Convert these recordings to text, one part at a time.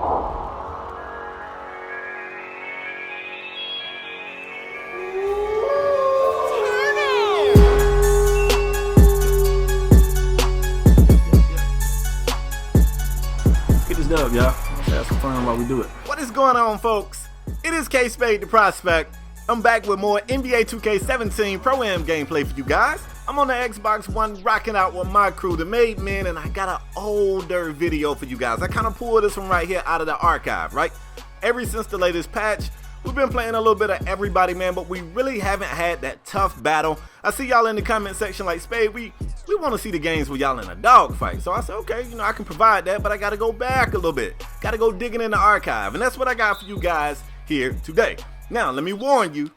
Get this dub, y'all. Let's have some fun while we do it. What is going on, folks? It is KspadeTheProspect. I'm back with more NBA 2K17 Pro-Am gameplay for you guys. I'm on the Xbox One rocking out with my crew, the Made Men, and I got an older video for you guys. I kind of pulled this one right here out of the archive, right? Ever since the latest patch, we've been playing a little bit of everybody, man, but we really haven't had that tough battle. I see y'all in the comment section like, Spade, we want to see the games with y'all in a dogfight. So I said, okay, you know, I can provide that, but I got to go back a little bit. Got to go digging in the archive, and that's what I got for you guys here today. Now, let me warn you,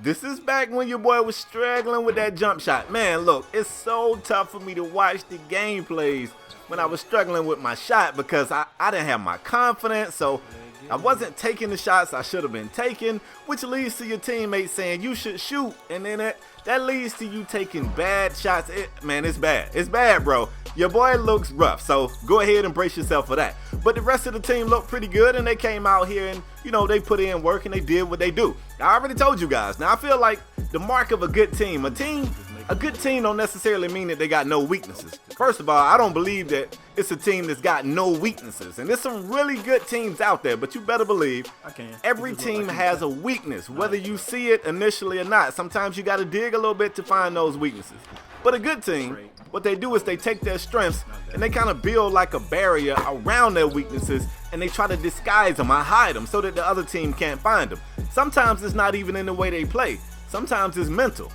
this is back when your boy was struggling with that jump shot. Man, look, it's so tough for me to watch the gameplays when I was struggling with my shot because I didn't have my confidence, so I wasn't taking the shots I should have been taking, which leads to your teammates saying you should shoot, and then that leads to you taking bad shots. Man, it's bad. It's bad, bro. Your boy looks rough, so go ahead and brace yourself for that. But the rest of the team looked pretty good, and they came out here and, you know, they put in work and they did what they do. I already told you guys. Now, I feel like the mark of a good team, a good team don't necessarily mean that they got no weaknesses. First of all, I don't believe that it's a team that's got no weaknesses. And there's some really good teams out there, but you better believe every team has a weakness, whether you see it initially or not. Sometimes you got to dig a little bit to find those weaknesses. But a good team, what they do is they take their strengths and they kind of build like a barrier around their weaknesses, and they try to disguise them or hide them so that the other team can't find them. Sometimes it's not even in the way they play. Sometimes it's mental.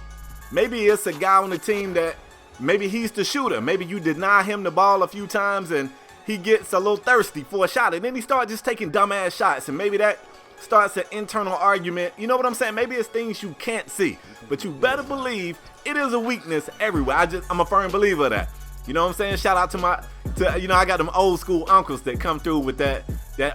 Maybe it's a guy on the team that maybe he's the shooter. Maybe you deny him the ball a few times and he gets a little thirsty for a shot, and then he starts just taking dumbass shots, and maybe that starts an internal argument. You know what I'm saying? Maybe it's things you can't see, but you better believe it is a weakness everywhere. I'm a firm believer of that. You know what I'm saying? Shout out to you know, I got them old school uncles that come through with that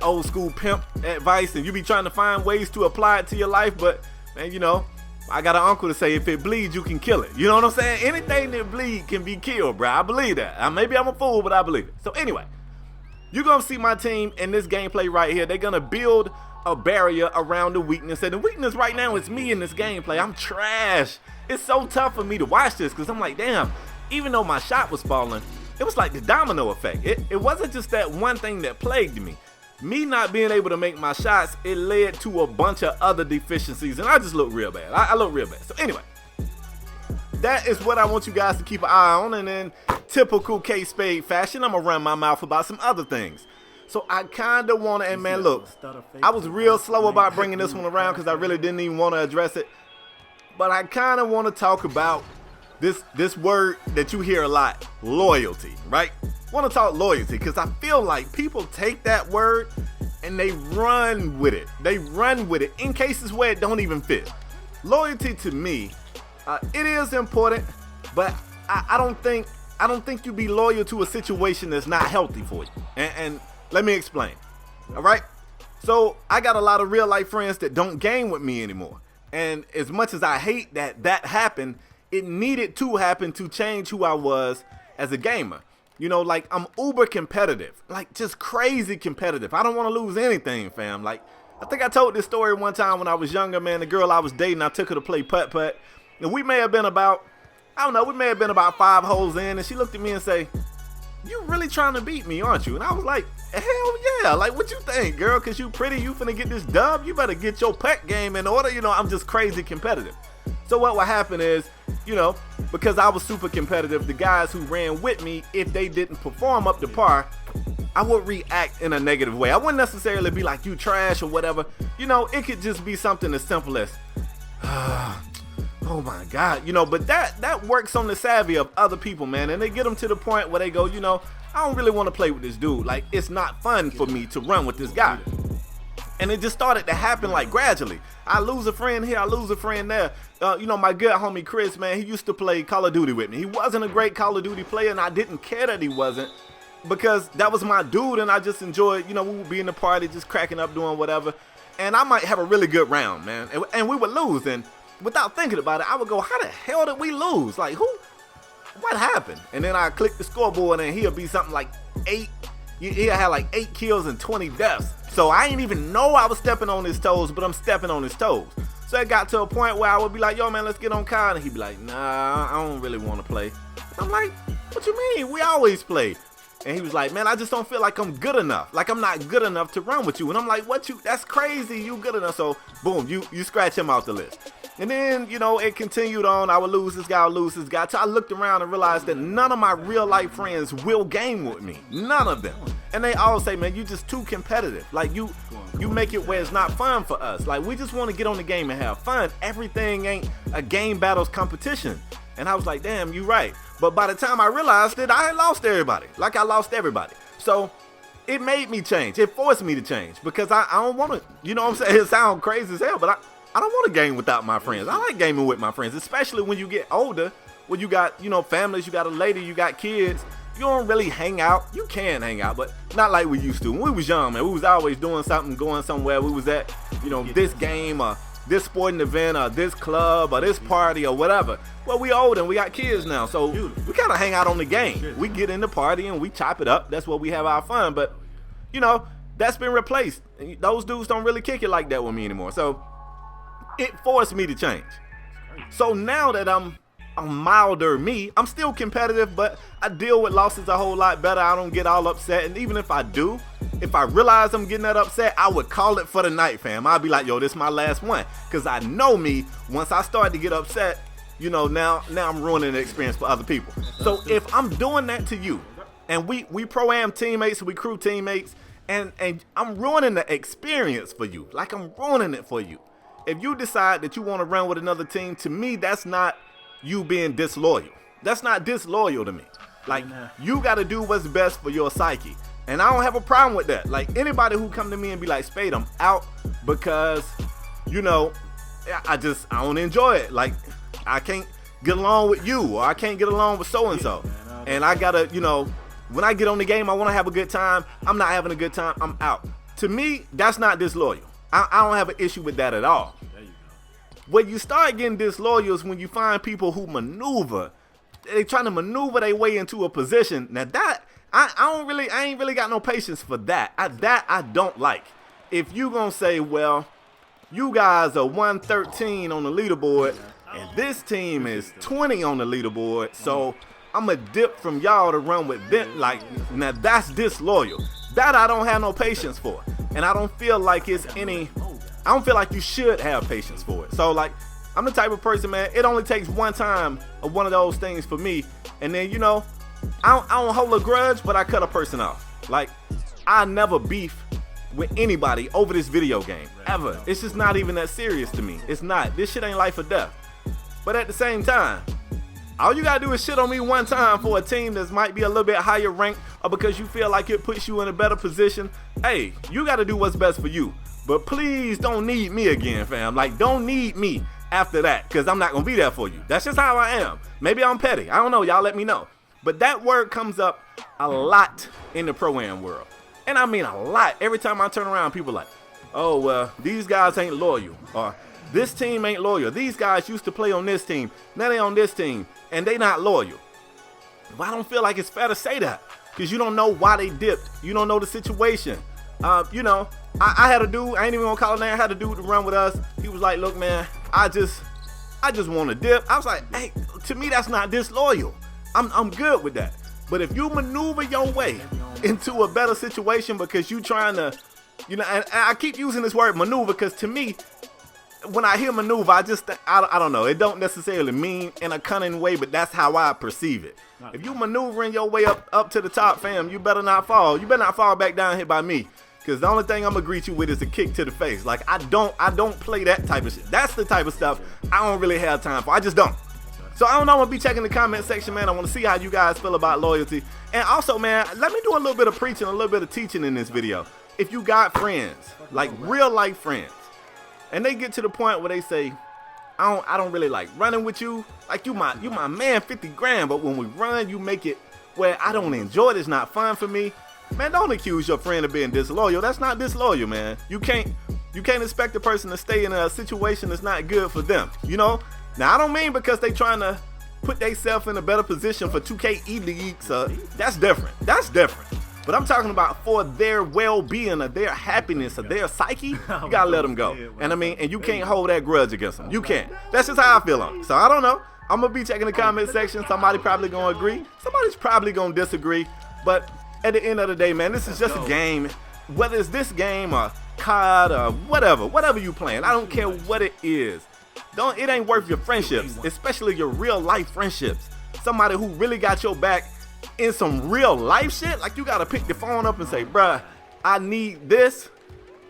old school pimp advice, and you be trying to find ways to apply it to your life, but man, you know, I got an uncle to say if it bleeds, you can kill it. You know what I'm saying? Anything that bleed can be killed, bro. I believe that. Maybe I'm a fool, but I believe it. So anyway, you're going to see my team in this gameplay right here. They're going to build a barrier around the weakness. And the weakness right now is me in this gameplay. I'm trash. It's so tough for me to watch this because I'm like, damn, even though my shot was falling, it was like the domino effect. It wasn't just that one thing that plagued me. Me not being able to make my shots, it led to a bunch of other deficiencies, and I just look real bad. I look real bad. So anyway, that is what I want you guys to keep an eye on, and in typical K-Spade fashion, I'm going to run my mouth about some other things. So I kind of want to, and man, look, I was real slow about bringing this one around because I really didn't even want to address it, but I kind of want to talk about this word that you hear a lot, loyalty, right? Want to talk loyalty because I feel like people take that word and they run with it. They run with it in cases where it don't even fit. Loyalty to me, it is important, but I don't think you be loyal to a situation that's not healthy for you. And let me explain. All right. So I got a lot of real life friends that don't game with me anymore. And as much as I hate that happened, it needed to happen to change who I was as a gamer. You know, like I'm uber competitive, like just crazy competitive. I don't want to lose anything, fam. Like I think I told this story one time when I was younger, man. The girl I was dating, I took her to play putt-putt, and we may have been about, I don't know, we may have been about 5 holes in, and she looked at me and say, "You really trying to beat me, aren't you?" And I was like, "Hell yeah, like what you think, girl? Cause you pretty, you finna get this dub. You better get your putt game in order." You know, I'm just crazy competitive. So what would happen is, you know, because I was super competitive, the guys who ran with me, if they didn't perform up to par, I would react in a negative way. I wouldn't necessarily be like, "You trash" or whatever. You know, it could just be something as simple as, "Oh my God," you know, but that works on the savvy of other people, man. And they get them to the point where they go, you know, I don't really want to play with this dude. Like, it's not fun for me to run with this guy. And it just started to happen like gradually. I lose a friend here, I lose a friend there. You know, my good homie Chris, man, he used to play Call of Duty with me. He wasn't a great Call of Duty player, and I didn't care that he wasn't because that was my dude, and I just enjoyed, you know, we would be in the party just cracking up, doing whatever. And I might have a really good round, man, and we would lose. And without thinking about it, I would go, how the hell did we lose? Like, what happened? And then I click the scoreboard, and he'll be something like 8, He'll have like 8 kills and 20 deaths. So I ain't even know I was stepping on his toes, but I'm stepping on his toes. So it got to a point where I would be like, yo man, let's get on COD. And he'd be like, nah, I don't really want to play. I'm like, what you mean? We always play. And he was like, man, I just don't feel like I'm good enough. Like I'm not good enough to run with you. And I'm like, that's crazy. You good enough. So boom, you scratch him off the list. And then, you know, it continued on. I would lose this guy, So I looked around and realized that none of my real life friends will game with me. None of them. And they all say, man, you just too competitive. Like you make it where it's not fun for us. Like we just want to get on the game and have fun. Everything ain't a game battles competition. And I was like, damn, you right. But by the time I realized it, I had lost everybody. Like I lost everybody. So it made me change. It forced me to change because I don't want to, you know what I'm saying? It sounds crazy as hell, but I don't want to game without my friends. I like gaming with my friends, especially when you get older, when you got, you know, families, you got a lady, you got kids. You don't really hang out. You can hang out, but not like we used to. When we was young, man, we was always doing something, going somewhere. We was at, you know, this game or this sporting event or this club or this party or whatever. Well, we old and we got kids now, so we kind of hang out on the game. We get in the party and we chop it up. That's where we have our fun. But, you know, that's been replaced. Those dudes don't really kick it like that with me anymore. So it forced me to change. So now that I'm milder me, I'm still competitive, but I deal with losses a whole lot better. I don't get all upset. And even if I do, if I realize I'm getting that upset, I would call it for the night, fam. I'd be like, yo, this is my last one. Because I know me, once I start to get upset, you know, now I'm ruining the experience for other people. So if I'm doing that to you, and we pro-am teammates, we crew teammates, and I'm ruining the experience for you. Like I'm ruining it for you. If you decide that you want to run with another team, to me, that's not you being disloyal. That's not disloyal to me. Like, you got to do what's best for your psyche. And I don't have a problem with that. Like, anybody who come to me and be like, Spade, I'm out because, you know, I don't enjoy it. Like, I can't get along with you, or I can't get along with so-and-so. And I got to, you know, when I get on the game, I want to have a good time. I'm not having a good time. I'm out. To me, that's not disloyal. I don't have an issue with that at all. When you start getting disloyal is when you find people who maneuver. They trying to maneuver their way into a position. Now that I ain't really got no patience for that. I don't like. If you gonna say, well, you guys are 113 on the leaderboard and this team is 20 on the leaderboard, so I'm gonna dip from y'all to run with them. Like, now that's disloyal. That I don't have no patience for, and I don't feel like it's any. I don't feel like you should have patience for it. So, like, I'm the type of person, man, it only takes one time of one of those things for me. And then, you know, I don't hold a grudge, but I cut a person off. Like, I never beef with anybody over this video game, ever. It's just not even that serious to me. It's not. This shit ain't life or death. But at the same time, all you gotta do is shit on me one time for a team that might be a little bit higher ranked, or because you feel like it puts you in a better position. Hey, you gotta do what's best for you. But please don't need me again, fam. Like, don't need me after that, because I'm not going to be there for you. That's just how I am. Maybe I'm petty. I don't know. Y'all let me know. But that word comes up a lot in the pro-am world. And I mean a lot. Every time I turn around, people are like, oh, well, these guys ain't loyal. Or this team ain't loyal. These guys used to play on this team. Now they on this team. And they not loyal. But I don't feel like it's fair to say that, because you don't know why they dipped. You don't know the situation. You know, I had a dude, I ain't even gonna call him name, I had a dude to run with us. He was like, look, man, I just want to dip. I was like, hey, to me, that's not disloyal. I'm good with that. But if you maneuver your way into a better situation because you trying to, you know, and I keep using this word maneuver because to me, when I hear maneuver, I don't know. It don't necessarily mean in a cunning way, but that's how I perceive it. If you maneuvering your way up to the top, fam, you better not fall. You better not fall back down here by me. Because the only thing I'm going to greet you with is a kick to the face. Like, I don't play that type of shit. That's the type of stuff I don't really have time for. I just don't. So I don't know. I'm going to be checking the comment section, man. I want to see how you guys feel about loyalty. And also, man, let me do a little bit of preaching, a little bit of teaching in this video. If you got friends, like real life friends, and they get to the point where they say, I don't really like running with you. Like, you my man, 50 grand. But when we run, you make it where I don't enjoy it. It's not fun for me. Man, don't accuse your friend of being disloyal. That's not disloyal, man. You can't expect a person to stay in a situation that's not good for them, you know? Now, I don't mean because they trying to put themselves in a better position for 2K leagues. That's different. That's different. But I'm talking about for their well-being, or their happiness, or their psyche, you gotta let them go. And I mean, and you can't hold that grudge against them. You can't. That's just how I feel on it. So I don't know. I'm gonna be checking the comment section. Somebody probably gonna agree. Somebody's probably gonna disagree. But at the end of the day, man, this is just a game. Whether it's this game or COD or whatever you playing, I don't care what it is. It ain't worth your friendships, especially your real life friendships. Somebody who really got your back in some real life shit, like you gotta pick the phone up and say, bruh, I need this.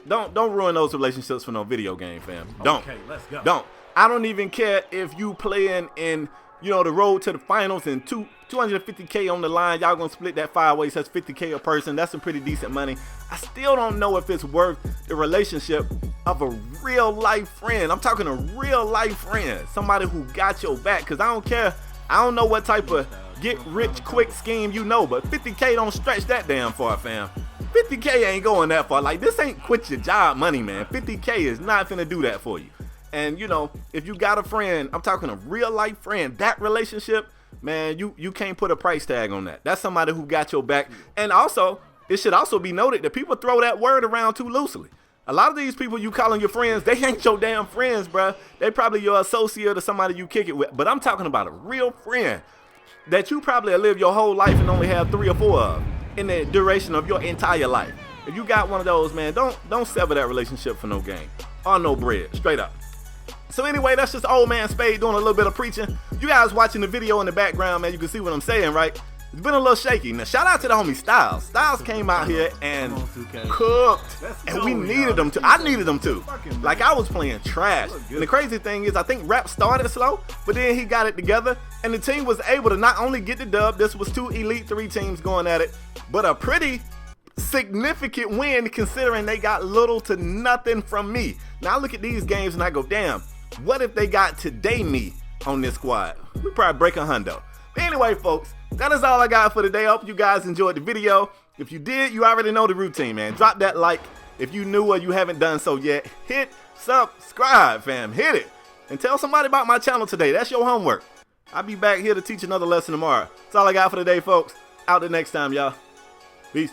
Don't ruin those relationships for no video game, fam. Don't. Okay, let's go. Don't. I don't even care if you playing in, you know, the road to the finals and 250K on the line. Y'all gonna split that 5 ways. That's 50K a person. That's some pretty decent money. I still don't know if it's worth the relationship of a real life friend. I'm talking a real life friend, somebody who got your back. Cause I don't care. I don't know what type of get rich quick scheme you know, but 50K don't stretch that damn far, fam. 50K ain't going that far. Like, this ain't quit your job money, man. 50K is not finna do that for you. And you know, if you got a friend, I'm talking a real life friend, that relationship, man, you can't put a price tag on that. That's somebody who got your back. And also, it should also be noted that people throw that word around too loosely. A lot of these people you calling your friends, they ain't your damn friends, bruh. They probably your associate or somebody you kick it with. But I'm talking about a real friend that you probably live your whole life and only have 3 or 4 of in the duration of your entire life. If you got one of those, man, don't sever that relationship for no gain or no bread, straight up. So anyway, that's just old man Spade doing a little bit of preaching. You guys watching the video in the background, man, you can see what I'm saying, right? It's been a little shaky. Now, shout out to the homie Styles. Styles came out here and cooked, and we needed them to. I needed them to. Like, I was playing trash. And the crazy thing is, I think Rap started slow, but then he got it together, and the team was able to not only get the dub, this was 2 Elite 3 teams going at it, but a pretty significant win considering they got little to nothing from me. Now, I look at these games and I go, damn, what if they got today me on this squad? We probably break $100. But anyway, folks, that is all I got for today. I hope you guys enjoyed the video. If you did, you already know the routine, man. Drop that like. If you new or you haven't done so yet, hit subscribe, fam. Hit it. And tell somebody about my channel today. That's your homework. I'll be back here to teach another lesson tomorrow. That's all I got for today, folks. Out the next time, y'all. Peace.